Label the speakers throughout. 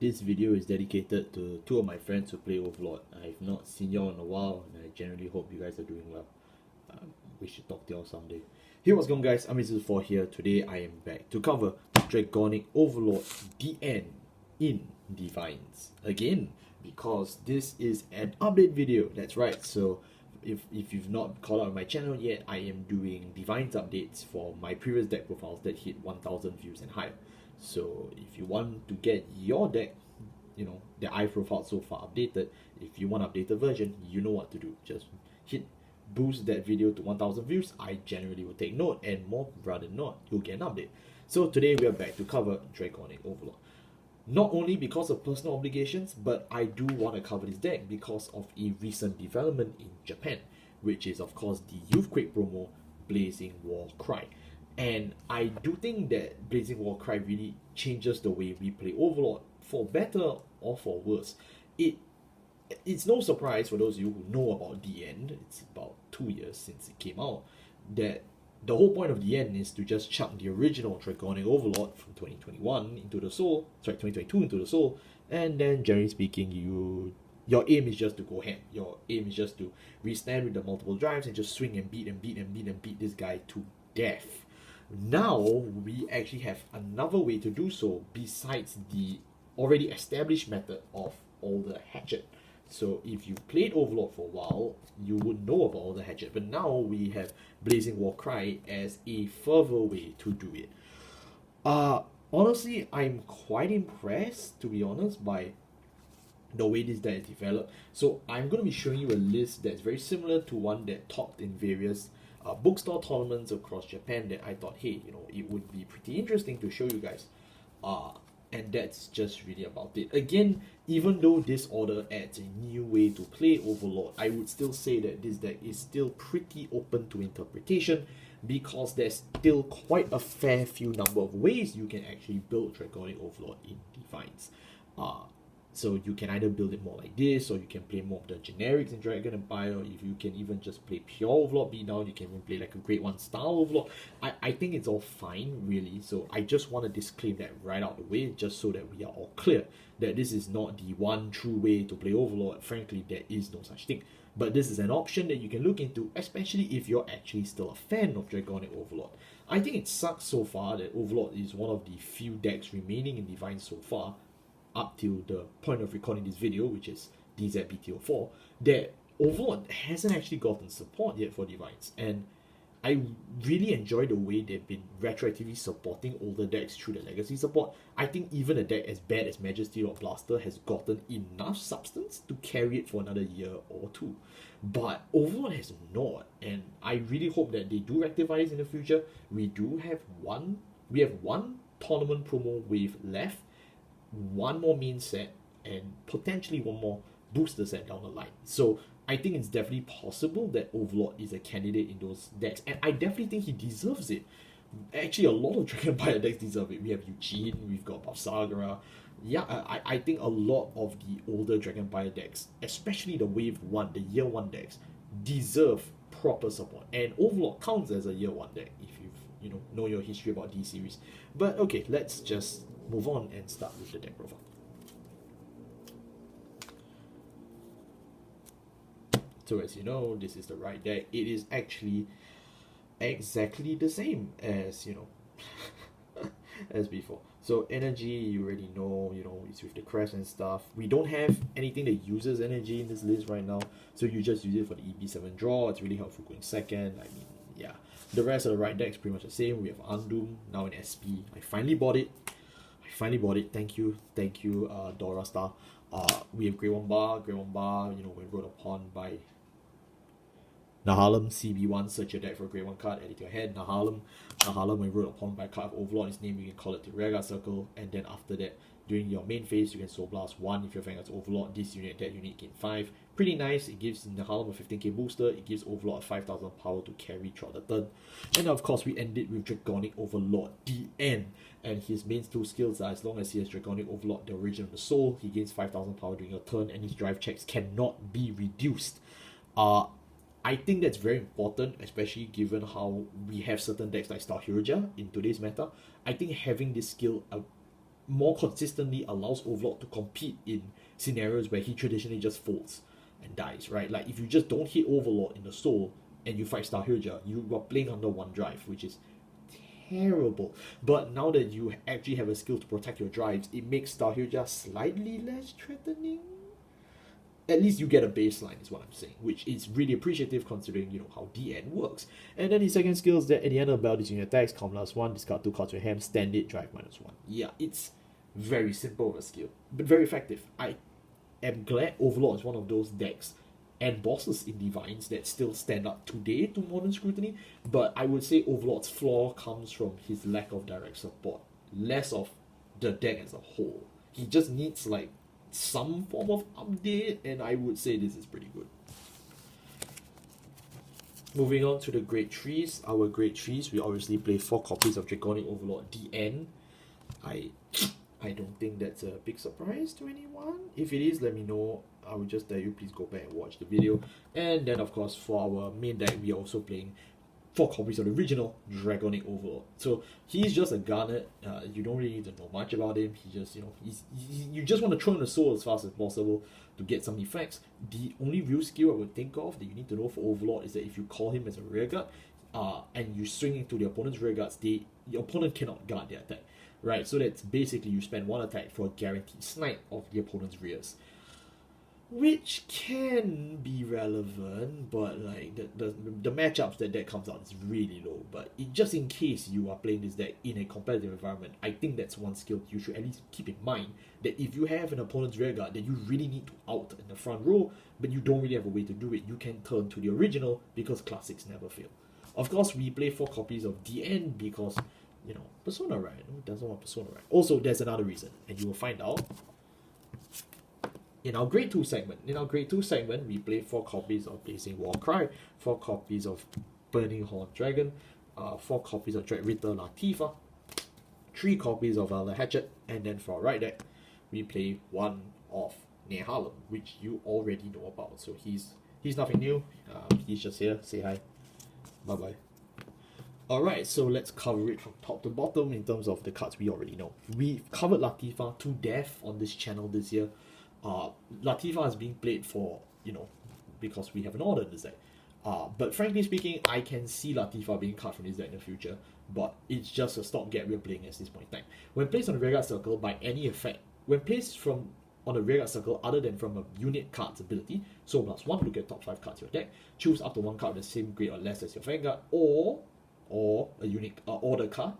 Speaker 1: This video is dedicated to two of my friends who play Overlord. I've not seen y'all in a while, and I generally hope you guys are doing well. We should talk to y'all someday. Hey, what's going on, guys? I'm DZBT04 here. Today I am back to cover Dragonic Overlord DN in DivineZ again, because this is an update video. That's right. So if you've not caught up on my channel yet, I am doing DivineZ updates for my previous deck profiles that hit 1000 views and higher. So if you want to get your deck, that I've profiled so far updated, if you want updated version, you know what to do. Just hit boost that video to 1000 views. I generally will take note, and more rather than not, you'll get an update. So today we are back to cover Dragonic Overlord. Not only because of personal obligations, but I do want to cover this deck because of a recent development in Japan, which is of course the Youthquake promo, Blazing War Cry. And I do think that Blazing War Cry really changes the way we play Overlord, for better or for worse. It's no surprise for those of you who know about the end, it's about 2 years since it came out, that the whole point of the end is to just chuck the original Dragonic Overlord from 2021 into the soul, 2022 into the soul, and then generally speaking, your aim is just to go ham. Your aim is just to restand with the multiple drives and just swing and beat this guy to death. Now we actually have another way to do so besides the already established method of Alder Hatchet. So if you played Overlord for a while, you would know about Alder Hatchet, but now we have Blazing War Cry as a further way to do it. Honestly, I'm quite impressed, to be honest, by the way this deck is developed. So I'm going to be showing you a list that's very similar to one that topped in various bookstore tournaments across Japan that I thought, hey, it would be pretty interesting to show you guys. And that's just really about it. Again, even though this order adds a new way to play Overlord, I would still say that this deck is still pretty open to interpretation, because there's still quite a fair few number of ways you can actually build Dragonic Overlord in DivineZ. So you can either build it more like this, or you can play more of the generics in Dragon Empire. If you can even just play pure Overlord beatdown, you can even play like a Grade 1 style Overlord. I think it's all fine, really. So I just want to disclaim that right out of the way, just so that we are all clear that this is not the one true way to play Overlord. Frankly, there is no such thing. But this is an option that you can look into, especially if you're actually still a fan of Dragonic Overlord. I think it sucks so far that Overlord is one of the few decks remaining in DivineZ so far, up till the point of recording this video, which is DZBT04, that Overlord hasn't actually gotten support yet for DivineZ. And I really enjoy the way they've been retroactively supporting older decks through the legacy support. I think even a deck as bad as Majesty or Blaster has gotten enough substance to carry it for another year or two. But Overlord has not, and I really hope that they do rectify this in the future. We have one tournament promo wave left, one more main set, and potentially one more booster set down the line. So I think it's definitely possible that Overlord is a candidate in those decks, and I definitely think he deserves it. Actually, a lot of Dragon Empire decks deserve it. We have Eugene, we've got Babsagara. Yeah, I think a lot of the older Dragon Empire decks, especially the Wave 1, the Year 1 decks, deserve proper support. And Overlord counts as a Year 1 deck if you've know your history about D series. But okay, let's just move on and start with the deck profile. So as you know, this is the right deck. It is actually exactly the same as as before. So energy, you already know, it's with the crest and stuff. We don't have anything that uses energy in this list right now, so you just use it for the EB7 draw. It's really helpful going second. I mean, yeah. The rest of the right deck is pretty much the same. We have Undoom now in SP. I finally bought it. Thank you, Dora Star. We have Grey Bar, when wrote upon by Nahalem, CB1, search your deck for a Grey 1 card, add it to your hand. Nahalem, when wrote upon by card of Overlord, his name, you can call it the Rearguard Circle, and then after that, during your main phase, you can Soul Blast 1 if your Vanguard's Overlord. This unit, that unit gain 5. Pretty nice. It gives Nahalem a 15k booster, it gives Overlord a 5000 power to carry throughout the turn. And of course, we end it with Dragonic Overlord, the end. And his main 2 skills are, as long as he has Dragonic Overlord, the origin of the soul, he gains 5000 power during your turn, and his drive checks cannot be reduced. I think that's very important, especially given how we have certain decks like Star Hiroja in today's meta. I think having this skill more consistently allows Overlord to compete in scenarios where he traditionally just folds and dies, right? Like if you just don't hit Overlord in the soul and you fight Starhilja, you are playing under one drive, which is terrible. But now that you actually have a skill to protect your drives, it makes Starhilja slightly less threatening. At least you get a baseline, is what I'm saying, which is really appreciative considering, you know, how DN works. And then the second skill is that at the end of the battle, these unit attacks, come +1, discard 2 cards to your hand, stand it, drive -1. Yeah, it's very simple of a skill, but very effective. I am glad Overlord is one of those decks and bosses in DivineZ that still stand up today to modern scrutiny, but I would say Overlord's flaw comes from his lack of direct support, less of the deck as a whole. He just needs like some form of update, and I would say this is pretty good. Moving on to the grade 3s. Our grade 3s, we obviously play 4 copies of Dragonic Overlord DN. I don't think that's a big surprise to anyone. If it is, let me know. I will just tell you, please go back and watch the video. And then of course for our main deck, we are also playing 4 copies of the original Dragonic Overlord. So he's just a garnet. You don't really need to know much about him. He just, you know, you just want to throw in the soul as fast as possible to get some effects. The only real skill I would think of that you need to know for Overlord is that if you call him as a rearguard, and you swing into the opponent's rearguards, your opponent cannot guard their attack, right? So that's basically you spend 1 attack for a guaranteed snipe of the opponent's rears, which can be relevant, but like the matchups that comes out is really low. But just in case you are playing this deck in a competitive environment, I think that's one skill you should at least keep in mind, that if you have an opponent's rearguard that you really need to out in the front row, but you don't really have a way to do it, you can turn to the original because classics never fail. Of course, we play 4 copies of DN because, you know, Persona, right? Who doesn't want Persona, right? Also, there's another reason, and you will find out in our grade 2 segment. In our grade 2 segment, we play 4 copies of Blazing Warcry, 4 copies of Burning Horn Dragon, 4 copies of Dreadritter Latifah, 3 copies of the Hatchet, and then for our right deck, we play 1 of Nehalem, which you already know about. So he's nothing new. He's just here. Say hi. Bye bye. Alright, so let's cover it from top to bottom in terms of the cards we already know. We've covered Latifah to death on this channel this year. Latifah is being played for, you know, because we have an order in this deck. But frankly speaking, I can see Latifah being cut from this deck in the future, but it's just a stopgap we're playing at this point in time. When placed on the rearguard circle by any effect, when placed on a rearguard circle other than from a unit card's ability, so +1, look at top 5 cards of your deck, choose up to 1 card with the same grade or less as your Vanguard, or a unique order card,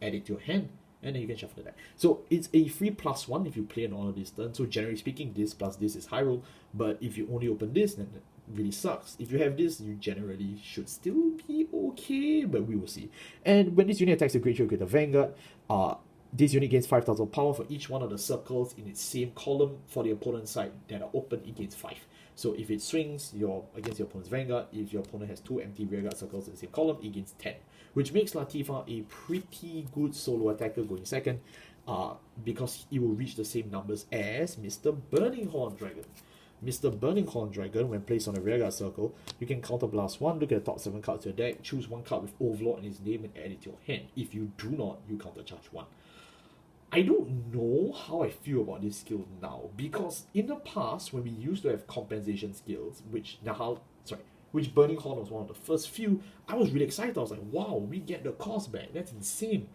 Speaker 1: add it to your hand, and then you can shuffle the deck. So it's a free +1 if you play an order this turn. So generally speaking, this plus this is high roll, but if you only open this, then it really sucks. If you have this, you generally should still be okay, but we will see. And when this unit attacks a creature with a Vanguard, this unit gains 5,000 power for each one of the circles in its same column for the opponent's side that are open, it gains 5. So if it swings against your opponent's Vanguard, if your opponent has 2 empty rearguard circles in the same column, it gains 10. Which makes Latifah a pretty good solo attacker going second, because it will reach the same numbers as Mr. Burning Horn Dragon. Mr. Burning Horn Dragon, when placed on a rearguard circle, you can counter blast 1, look at the top 7 cards of your deck, choose 1 card with Overlord in his name and add it to your hand. If you do not, you counter charge 1. I don't know how I feel about this skill now, because in the past, when we used to have compensation skills, which Burning Horn was one of the first few, I was really excited. I was like, wow, we get the cost back. That's insane.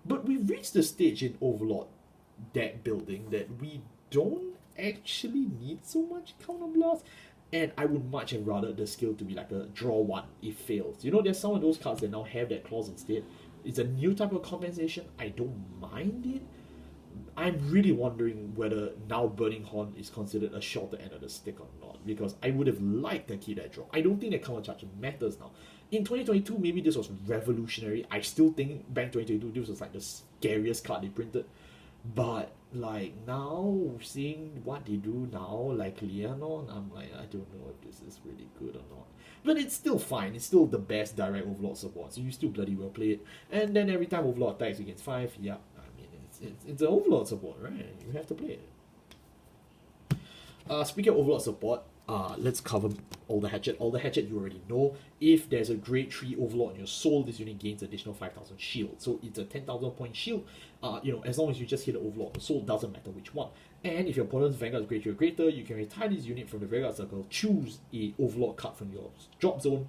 Speaker 1: But we've reached the stage in Overlord deck building that we don't actually need so much counter blast. And I would much have rather the skill to be like a draw 1 if fails. You know, there's some of those cards that now have that clause instead. It's a new type of compensation. I don't mind it. I'm really wondering whether now Burning Horn is considered a shorter end of the stick or not, because I would have liked to keep that draw. I don't think that counter charge matters now. In 2022, maybe this was revolutionary. I still think back 2022, this was like the scariest card they printed. But like now, seeing what they do now, like Leonon, I'm like, I don't know if this is really good or not. But it's still fine. It's still the best direct Overlord support, so you still bloody well play it. And then every time Overlord attacks against 5, yeah, it's an Overlord support, right? You have to play it. Speaking of Overlord support, let's cover all the hatchet. All the hatchet you already know. If there's a grade 3 overlord in your soul, this unit gains additional 5,000 shield. So it's a 10,000 point shield. As long as you just hit the overlord, the soul doesn't matter which one. And if your opponent's Vanguard is grade 3 or greater, you can retire this unit from the Vanguard circle, choose a overlord card from your drop zone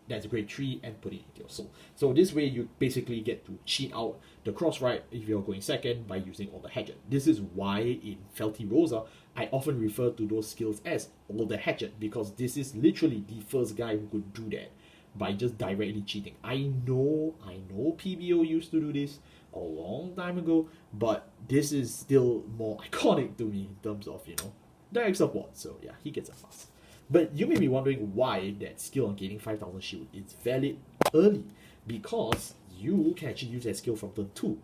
Speaker 1: that's grade 3 and put it into your soul. So this way you basically get to cheat out the cross right if you're going second by using all the hatchet. This is why in Felty Rosa I often refer to those skills as all the hatchet, because this is literally the first guy who could do that by just directly cheating. I know PBO used to do this a long time ago, but this is still more iconic to me in terms of, direct support. So yeah, he gets a pass. But you may be wondering why that skill on gaining 5,000 shield is valid early, because you can actually use that skill from turn 2.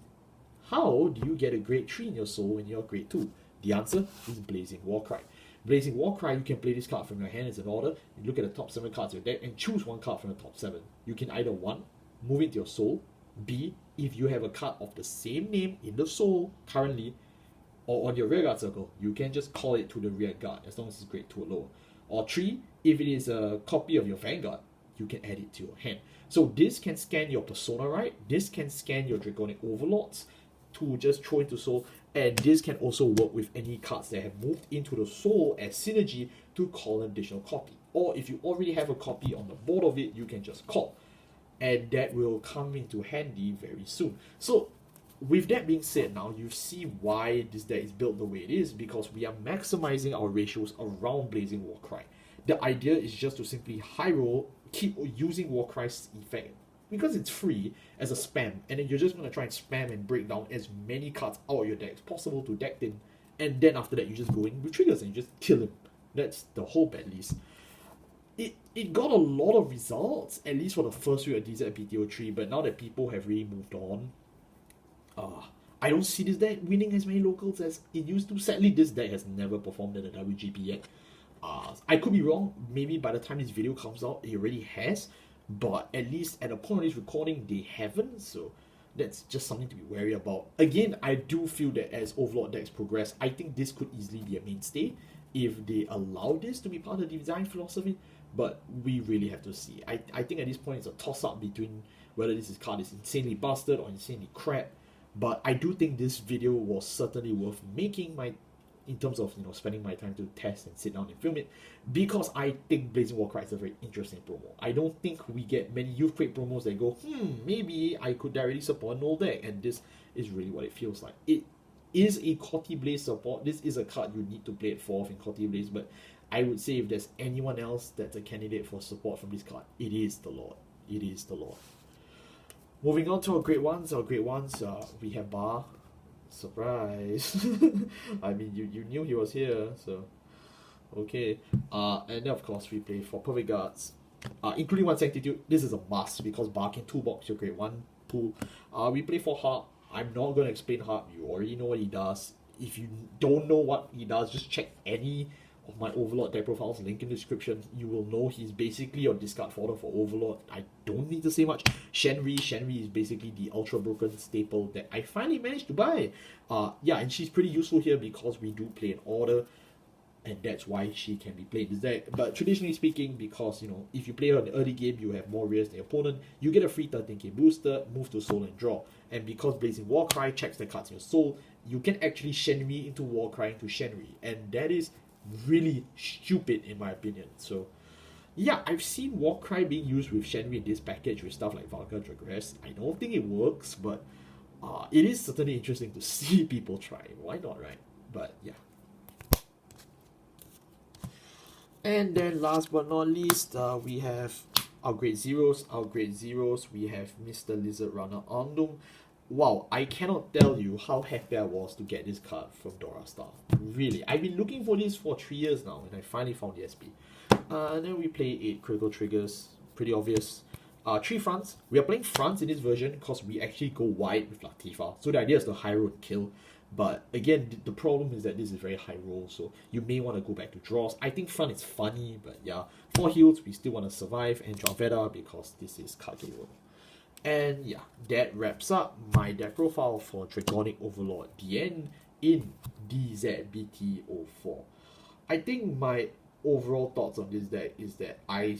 Speaker 1: How do you get a grade 3 in your soul when you're grade 2? The answer is Blazing Warcry. Blazing Warcry, you can play this card from your hand as an order. You look at the top 7 cards of your deck and choose one card from the top 7. You can either 1, move it to your soul. B, if you have a card of the same name in the soul currently or on your rearguard circle, you can just call it to the rearguard as long as it's grade 2 or lower. Or 3, if it is a copy of your Vanguard, you can add it to your hand. So this can scan your Persona, right? This can scan your Dragonic Overlords to just throw into soul. And this can also work with any cards that have moved into the soul as synergy to call an additional copy. Or if you already have a copy on the board of it, you can just call. And that will come into handy very soon. So with that being said, now you see why this deck is built the way it is, because we are maximizing our ratios around Blazing Warcry. The idea is just to simply high roll, keep using Warcry's effect because it's free as a spam, and then you're just going to try and spam and break down as many cards out of your deck as possible to deck in, and then after that you just go in with triggers and you just kill him. That's the hope, at least. It got a lot of results, at least for the first week of DZBT03, but now that people have really moved on, I don't see this deck winning as many locals as it used to. Sadly, this deck has never performed at the WGP yet. I could be wrong. Maybe by the time this video comes out, it already has. But at least at the point of this recording, they haven't. So that's just something to be wary about. Again, I do feel that as Overlord decks progress, I think this could easily be a mainstay if they allow this to be part of the design philosophy. But we really have to see. I think at this point it's a toss-up between whether this card is insanely busted or insanely crap. But I do think this video was certainly worth making in terms of spending my time to test and sit down and film it, because I think Blazing Warcry is a very interesting promo. I don't think we get many Youthquake promos that go, maybe I could directly support an old deck, and this is really what it feels like. It is a Corti Blaze support. This is a card you need to play it 4th in Corti Blaze, but I would say if there's anyone else that's a candidate for support from this card, it is the Lord. It is the Lord. Moving on to our great ones. We have Bar. Surprise. I mean, you knew he was here, so okay. And then of course we play for Perfect Guards, including one Sanctitude. This is a must because Bar can toolbox your grade 1 pool. We play for Harp. I'm not going to explain Harp. You already know what he does. If you don't know what he does, just check any of my Overlord deck profiles, link in the description. You will know he's basically your discard fodder for Overlord. I don't need to say much. Shenri is basically the ultra broken staple that I finally managed to buy. Yeah, and she's pretty useful here because we do play an order, and that's why she can be played this deck. But traditionally speaking, because if you play her in the early game, you have more rares than your opponent, you get a free 13k booster, move to soul and draw. And because Blazing Warcry checks the cards in your soul, you can actually Shenri into Warcry into Shenri, and that is really stupid in my opinion. So yeah, I've seen Warcry being used with Shenri in this package with stuff like Vanguard Dragress. I don't think it works, but it is certainly interesting to see people try. Why not, right? But yeah. And then last but not least, we have our grade zeros. We have Mr. Lizard Runner Andum. Wow, I cannot tell you how happy I was to get this card from Dora Star. Really, I've been looking for this for 3 years now, and I finally found the SP. And then we play 8 critical triggers, pretty obvious. 3 fronts. We are playing fronts in this version because we actually go wide with Latifa. So the idea is to high roll and kill. But again, the problem is that this is very high roll, so you may want to go back to draws. I think front is funny, but yeah. 4 heals, we still want to survive, and Javeda because this is card game roll. And yeah, that wraps up my deck profile for Dragonic Overlord DN in DZBT04. I think my overall thoughts on this deck is that I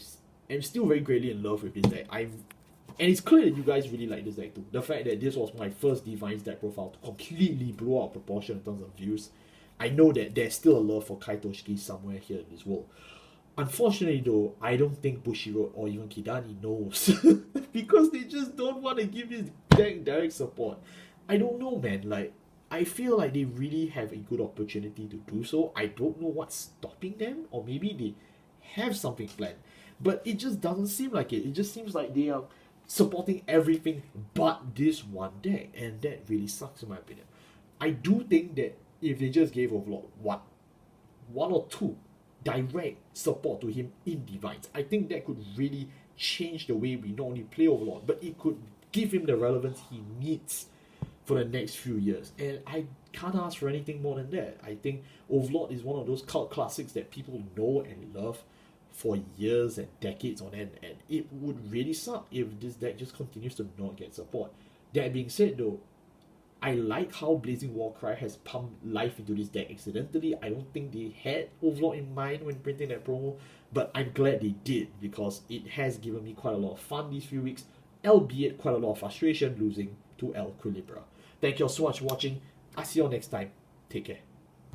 Speaker 1: am still very greatly in love with this deck. And it's clear that you guys really like this deck too. The fact that this was my first DivineZ deck profile to completely blow out of proportion in terms of views, I know that there's still a love for Kaitoshiki somewhere here in this world. Unfortunately though, I don't think Bushiroad or even Kidani knows because they just don't want to give this deck direct support. I don't know, man. Like, I feel like they really have a good opportunity to do so. I don't know what's stopping them, or maybe they have something planned, but it just doesn't seem like it. It just seems like they are supporting everything but this one deck, and that really sucks in my opinion. I do think that if they just gave Overlord one or two direct support to him in DivineZ, I think that could really change the way we not only play Overlord, but it could give him the relevance he needs for the next few years. And I can't ask for anything more than that. I think Overlord is one of those cult classics that people know and love for years and decades on end, and it would really suck if this deck just continues to not get support. That being said though, I like how Blazing Warcry has pumped life into this deck accidentally. I don't think they had Overlord in mind when printing that promo, but I'm glad they did because it has given me quite a lot of fun these few weeks, albeit quite a lot of frustration losing to El Quilibra. Thank you all so much for watching. I'll see you all next time. Take care.